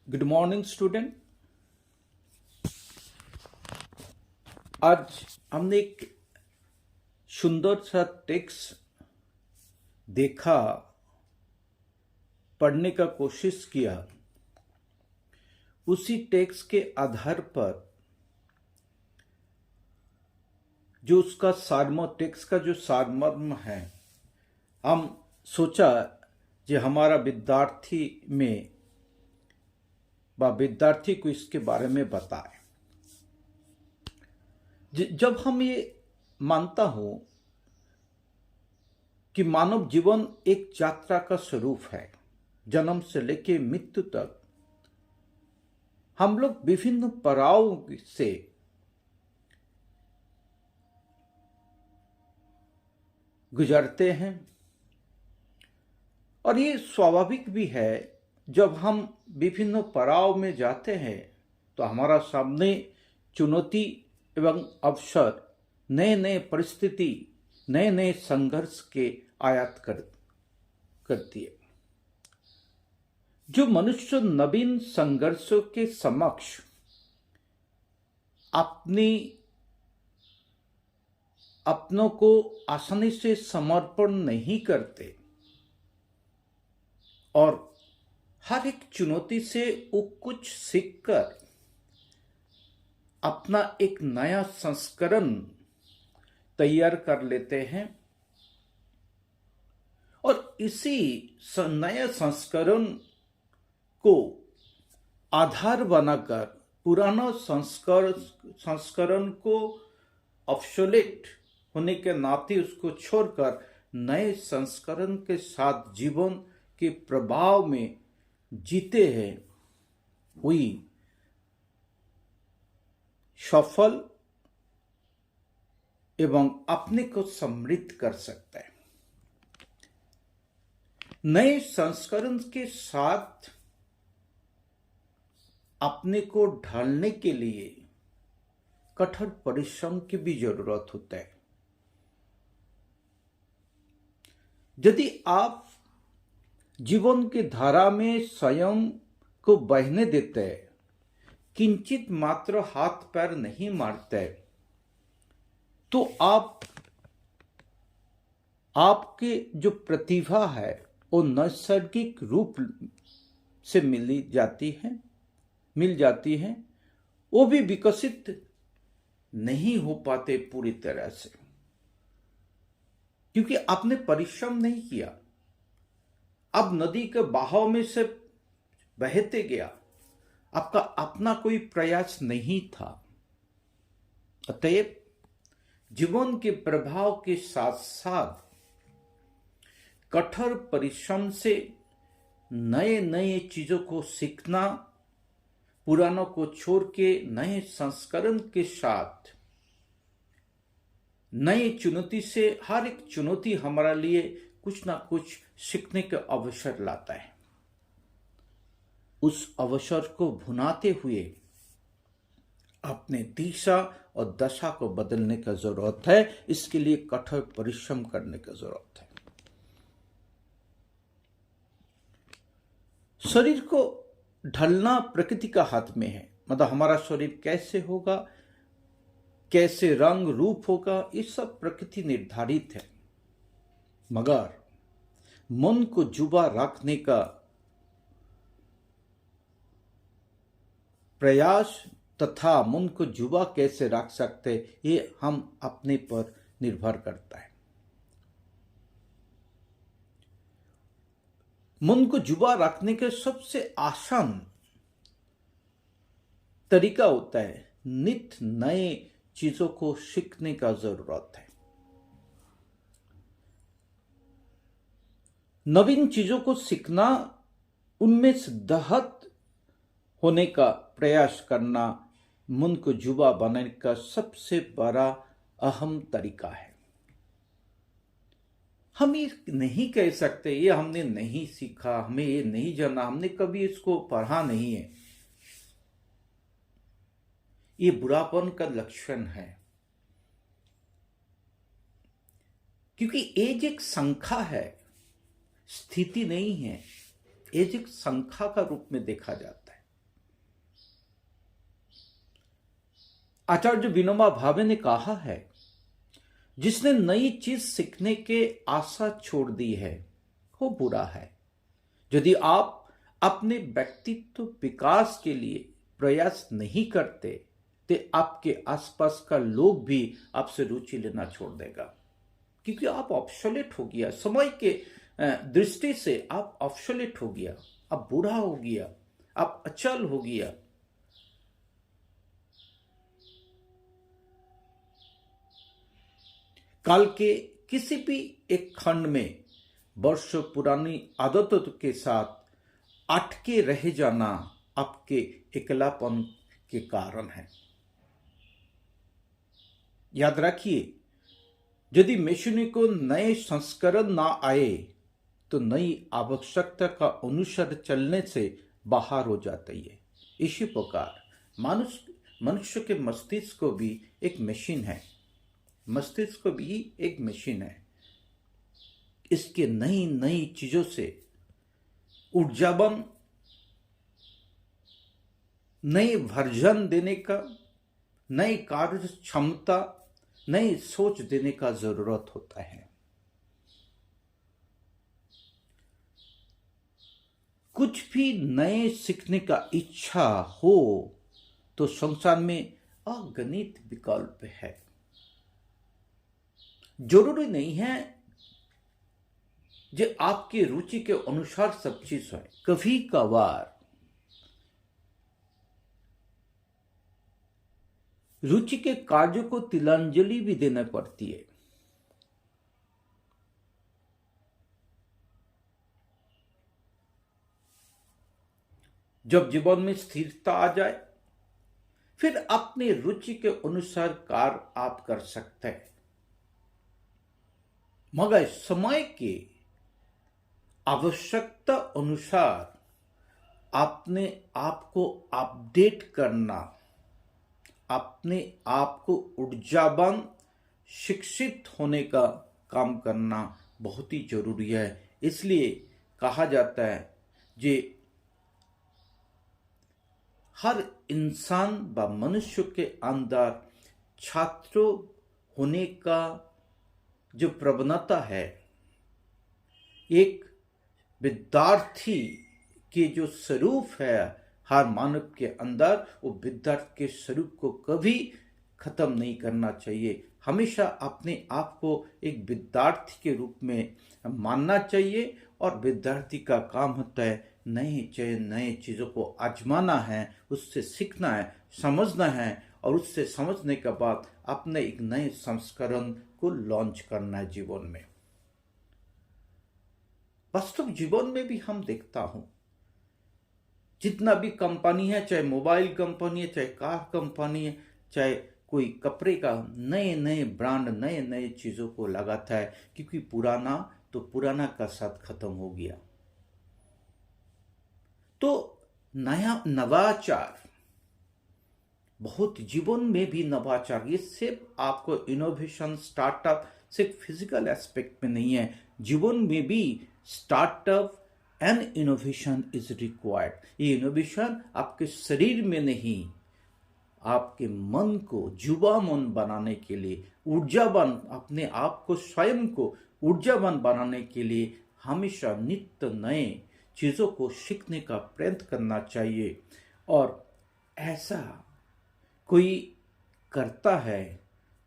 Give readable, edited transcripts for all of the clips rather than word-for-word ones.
Good morning student. आज हमने एक सुंदर सा टेक्स्ट देखा, पढ़ने का कोशिश किया। उसी टेक्स्ट के आधार पर जो उसका सारमर्म, टेक्स्ट का जो सारमर्म है, हम सोचा कि हमारा विद्यार्थी को इसके बारे में बताए। जब हम ये मानता हूं कि मानव जीवन एक यात्रा का स्वरूप है, जन्म से लेकर मृत्यु तक हम लोग विभिन्न पड़ाव से गुजरते हैं, और ये स्वाभाविक भी है। जब हम विभिन्न पड़ाव में जाते हैं तो हमारा सामने चुनौती एवं अवसर, नए नए परिस्थिति, नए नए संघर्ष के आयात करती है। जो मनुष्य नवीन संघर्षों के समक्ष अपनों को आसानी से समर्पण नहीं करते और हर एक चुनौती से वो कुछ सीखकर अपना एक नया संस्करण तैयार कर लेते हैं, और इसी नए संस्करण को आधार बनाकर पुराना संस्करण को ऑब्सोलेट होने के नाते उसको छोड़कर नए संस्करण के साथ जीवन के प्रभाव में जीते हैं, हुई सफल एवं अपने को समृद्ध कर सकता है। नए संस्करण के साथ अपने को ढालने के लिए कठोर परिश्रम की भी जरूरत होता है। यदि आप जीवन की धारा में स्वयं को बहने देते हैं, किंचित मात्र हाथ पैर नहीं मारते, तो आपके जो प्रतिभा है वो नैसर्गिक रूप से मिल जाती है, वो भी विकसित नहीं हो पाते पूरी तरह से, क्योंकि आपने परिश्रम नहीं किया। अब नदी के बहाव में से बहते गया, आपका अपना कोई प्रयास नहीं था। अतएव जीवन के प्रभाव के साथ साथ कठोर परिश्रम से नए नए चीजों को सीखना, पुरानों को छोड़ के नए संस्करण के साथ नई चुनौती से, हर एक चुनौती हमारे लिए कुछ ना कुछ सीखने का अवसर लाता है। उस अवसर को भुनाते हुए अपने दिशा और दशा को बदलने का जरूरत है। इसके लिए कठोर परिश्रम करने की जरूरत है। शरीर को ढलना प्रकृति का हाथ में है, मतलब हमारा शरीर कैसे होगा, कैसे रंग रूप होगा, ये सब प्रकृति निर्धारित है। मगर मन को जुबा रखने का प्रयास तथा मन को जुबा कैसे रख सकते, ये हम अपने पर निर्भर करता है। मन को जुबा रखने के सबसे आसान तरीका होता है नित्य नए चीजों को सीखने का जरूरत है। नवीन चीजों को सीखना, उनमें से दहत होने का प्रयास करना मन को जुबा बनाने का सबसे बड़ा अहम तरीका है। हम ये नहीं कह सकते ये हमने नहीं सीखा, हमें ये नहीं जाना, हमने कभी इसको पढ़ा नहीं है। ये बुरापन का लक्षण है, क्योंकि एज एक संख्या है, स्थिति नहीं है। एज एक संख्या का रूप में देखा जाता है। आचार्य विनोबा भावे ने कहा है, जिसने नई चीज सीखने के आशा छोड़ दी है वो बुरा है। यदि आप अपने व्यक्तित्व विकास के लिए प्रयास नहीं करते तो आपके आसपास का लोग भी आपसे रुचि लेना छोड़ देगा, क्योंकि आप ऑब्सोलेट हो गया। समय के दृष्टि से आप ऑब्सोलेट हो गया, आप बूढ़ा हो गया, आप अचल हो गया। काल के किसी भी एक खंड में वर्षों पुरानी आदतों के साथ अटके रह जाना आपके अकेलापन के कारण है। याद रखिए, यदि मशीनरी को नए संस्करण ना आए तो नई आवश्यकता का अनुसार चलने से बाहर हो जाती है। इसी प्रकार मनुष्य के मस्तिष्क को भी एक मशीन है, मस्तिष्क भी एक मशीन है। इसके नई नई चीजों से ऊर्जावान नए वर्जन देने का, नई कार्य क्षमता, नई सोच देने का जरूरत होता है। कुछ भी नए सीखने का इच्छा हो तो संसार में अगणित विकल्प है। जरूरी नहीं है जो आपकी रुचि के अनुसार सब चीज है। कभी कभार रुचि के कार्य को तिलांजलि भी देना पड़ती है। जब जीवन में स्थिरता आ जाए फिर अपनी रुचि के अनुसार कार्य आप कर सकते हैं, मगर समय के आवश्यकता अनुसार अपने आप को अपडेट करना, अपने आप को ऊर्जावान शिक्षित होने का काम करना बहुत ही जरूरी है। इसलिए कहा जाता है कि हर इंसान व मनुष्य के अंदर छात्र होने का जो प्रवणता है, एक विद्यार्थी के जो स्वरूप है हर मानव के अंदर, वो विद्यार्थी के स्वरूप को कभी खत्म नहीं करना चाहिए। हमेशा अपने आप को एक विद्यार्थी के रूप में मानना चाहिए। और विद्यार्थी का काम होता है नए चीज़ों को आजमाना है, उससे सीखना है, समझना है, और उससे समझने के बाद अपने एक नए संस्करण को लॉन्च करना है जीवन में। वास्तविक जीवन में भी हम देखता हूं, जितना भी कंपनी है, चाहे मोबाइल कंपनी है, चाहे कार कंपनी है, चाहे कोई कपड़े का, नए नए ब्रांड नए नए चीजों को लगाता है, क्योंकि पुराना का साथ खत्म हो गया। तो नया नवाचार, बहुत जीवन में भी नवाचार, ये सिर्फ आपको इनोवेशन स्टार्टअप सिर्फ फिजिकल एस्पेक्ट में नहीं है, जीवन में भी startup and innovation is required. ये इनोवेशन आपके शरीर में नहीं, आपके मन को युवा मन बनाने के लिए, ऊर्जावान, अपने आप को स्वयं को ऊर्जावान बनाने के लिए हमेशा नित्य नए चीज़ों को सीखने का प्रयत्न करना चाहिए। और ऐसा कोई करता है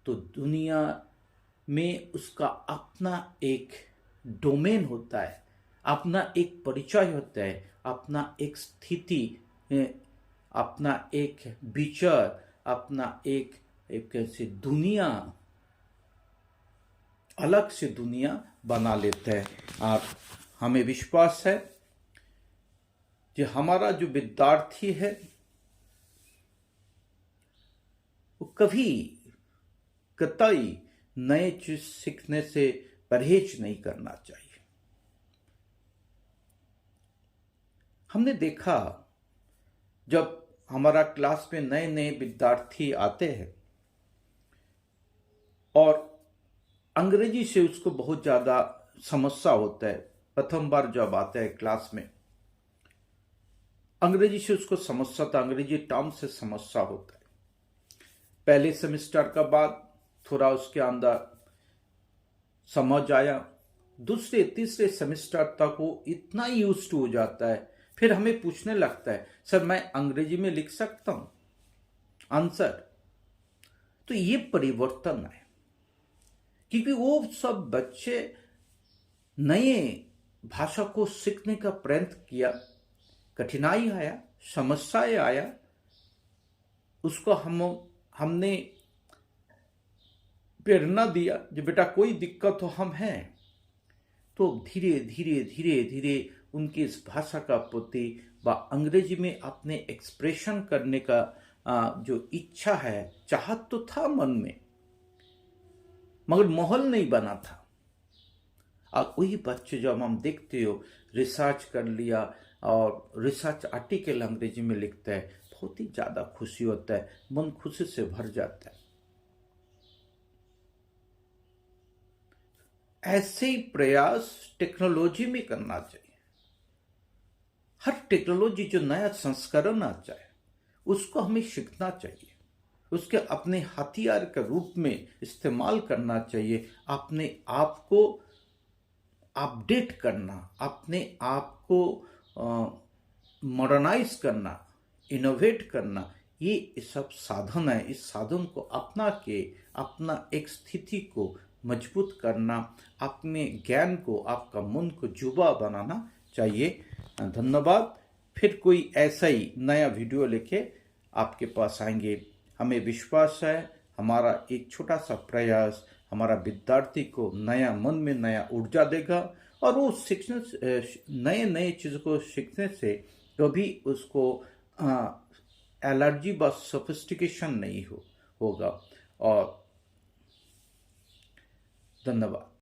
तो दुनिया में उसका अपना एक डोमेन होता है, अपना एक परिचय होता है, अपना एक स्थिति, अपना एक विचार, अपना एक कैसे दुनिया, अलग से दुनिया बना लेते हैं। और हमें विश्वास है कि हमारा जो विद्यार्थी है वो कभी कतई नए चीज सीखने से परहेज नहीं करना चाहिए। हमने देखा, जब हमारा क्लास में नए नए विद्यार्थी आते हैं और अंग्रेजी से उसको बहुत ज़्यादा समस्या होता है, प्रथम बार जब आता है क्लास में अंग्रेजी से उसको समस्या, तो अंग्रेजी टर्म से समस्या होता है। पहले सेमेस्टर का बाद थोड़ा उसके अंदर समझ आया, दूसरे तीसरे सेमेस्टर तक वो इतना यूज्ड हो जाता है, फिर हमें पूछने लगता है सर मैं अंग्रेजी में लिख सकता हूं आंसर। तो ये परिवर्तन है, क्योंकि वो सब बच्चे नए भाषा को सीखने का प्रयत्न किया, कठिनाई आया, समस्याएं आया, उसको हमने प्रेरणा दिया जो बेटा कोई दिक्कत हो हम हैं। तो धीरे धीरे धीरे धीरे उनकी इस भाषा का प्रति व अंग्रेजी में अपने एक्सप्रेशन करने का जो इच्छा है, चाहत तो था मन में, मगर माहौल नहीं बना था। और वही बच्चे जब हम देखते हो रिसर्च कर लिया और रिसर्च आर्टिकल अंग्रेजी में लिखता है, बहुत ही ज्यादा खुशी होता है, मन खुशी से भर जाता है। ऐसे ही प्रयास टेक्नोलॉजी में करना चाहिए। हर टेक्नोलॉजी जो नया संस्करण आता है उसको हमें सीखना चाहिए, उसके अपने हथियार के रूप में इस्तेमाल करना चाहिए, अपने आप को अपडेट करना, अपने आप को मॉडर्नाइज करना, इनोवेट करना, ये सब साधन है। इस साधन को अपना के अपना एक स्थिति को मजबूत करना, अपने ज्ञान को, आपका मन को जुबा बनाना चाहिए। धन्यवाद। फिर कोई ऐसा ही नया वीडियो लेके आपके पास आएंगे। हमें विश्वास है हमारा एक छोटा सा प्रयास हमारा विद्यार्थी को नया मन में नया ऊर्जा देगा, और वो सीखने नए नए चीज़ों को सीखने से कभी उसको एलर्जी व सोफिस्टिकेशन नहीं होगा। और धन्यवाद।